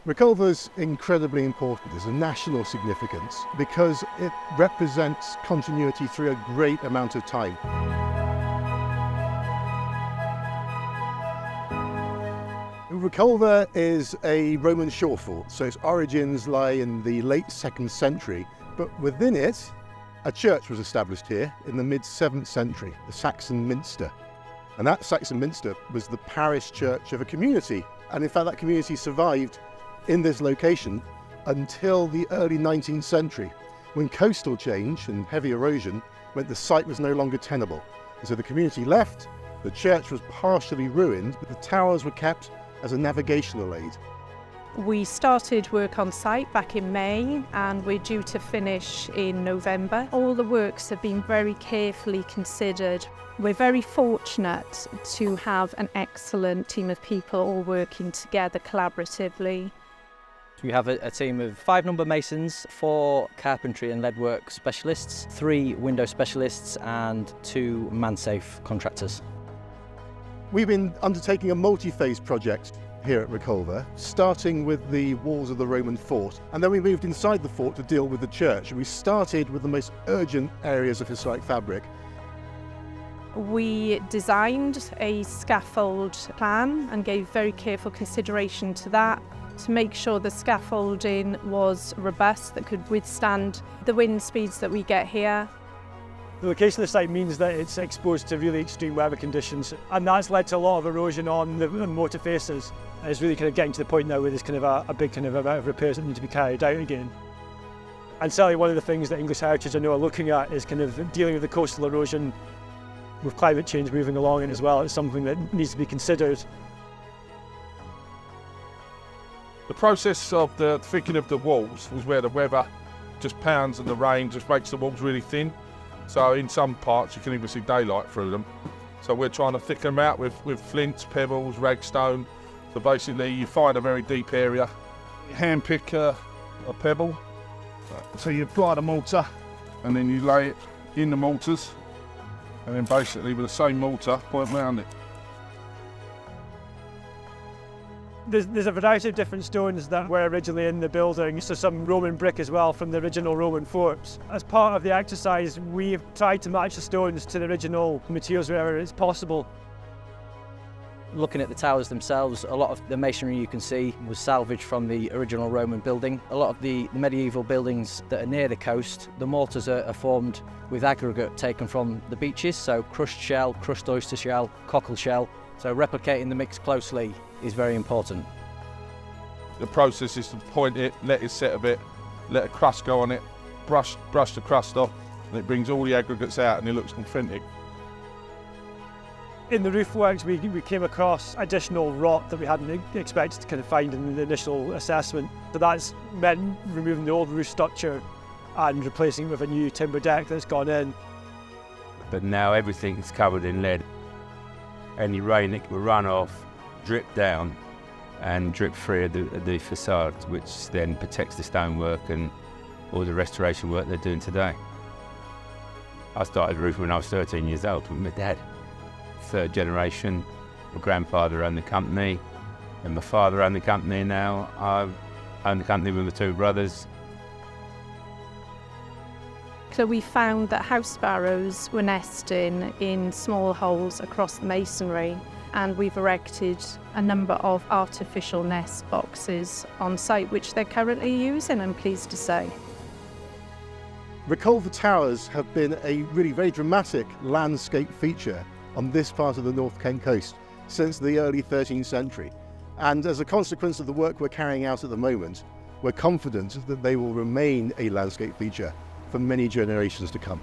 Reculver's incredibly important. There's a national significance because it represents continuity through a great amount of time. Reculver is a Roman shore fort, so its origins lie in the late 2nd century, but within it, a church was established here in the mid-7th century, the Saxon Minster. And that Saxon Minster was the parish church of a community, and in fact that community survived in this location until the early 19th century, when coastal change and heavy erosion meant the site was no longer tenable. And so the community left, the church was partially ruined, but the towers were kept as a navigational aid. We started work on site back in May and we're due to finish in November. All the works have been very carefully considered. We're very fortunate to have an excellent team of people all working together collaboratively. We have a team of 5 number masons, 4 carpentry and leadwork specialists, 3 window specialists and 2 man-safe contractors. We've been undertaking a multi-phase project here at Reculver, starting with the walls of the Roman fort, and then we moved inside the fort to deal with the church. We started with the most urgent areas of historic fabric. We designed a scaffold plan and gave very careful consideration to that to make sure the scaffolding was robust, that could withstand the wind speeds that we get here. The location of the site means that it's exposed to really extreme weather conditions, and that's led to a lot of erosion on the motor faces. And it's really kind of getting to the point now where there's kind of a big kind of amount of repairs that need to be carried out again. And certainly one of the things that English Heritage I know are looking at is kind of dealing with the coastal erosion with climate change moving along, and as well it's something that needs to be considered. The process of the thickening of the walls was where the weather just pounds and the rain just makes the walls really thin. So in some parts you can even see daylight through them. So we're trying to thicken them out with flints, pebbles, ragstone. So basically you find a very deep area, you hand pick a pebble. So you apply the mortar and then you lay it in the mortars and then basically with the same mortar point round it. There's a variety of different stones that were originally in the building, so some Roman brick as well from the original Roman forts. As part of the exercise, we've tried to match the stones to the original materials wherever it's possible. Looking at the towers themselves, a lot of the masonry you can see was salvaged from the original Roman building. A lot of the medieval buildings that are near the coast, the mortars are formed with aggregate taken from the beaches, so crushed shell, crushed oyster shell, cockle shell. So replicating the mix closely is very important. The process is to point it, let it set a bit, let a crust go on it, brush the crust off, and it brings all the aggregates out and it looks authentic. In the roof works, we came across additional rot that we hadn't expected to kind of find in the initial assessment. So that's meant removing the old roof structure and replacing it with a new timber deck that's gone in. But now everything's covered in lead. Any rain that will run off, drip down and drip free of the facade, which then protects the stonework and all the restoration work they're doing today. I started roofing when I was 13 years old with my dad. 3rd generation, my grandfather owned the company and my father owned the company now. I own the company with my 2 brothers. So we found that house sparrows were nesting in small holes across the masonry, and we've erected a number of artificial nest boxes on site, which they're currently using, I'm pleased to say. Reculver Towers have been a really very dramatic landscape feature on this part of the North Kent coast since the early 13th century. And as a consequence of the work we're carrying out at the moment, we're confident that they will remain a landscape feature for many generations to come.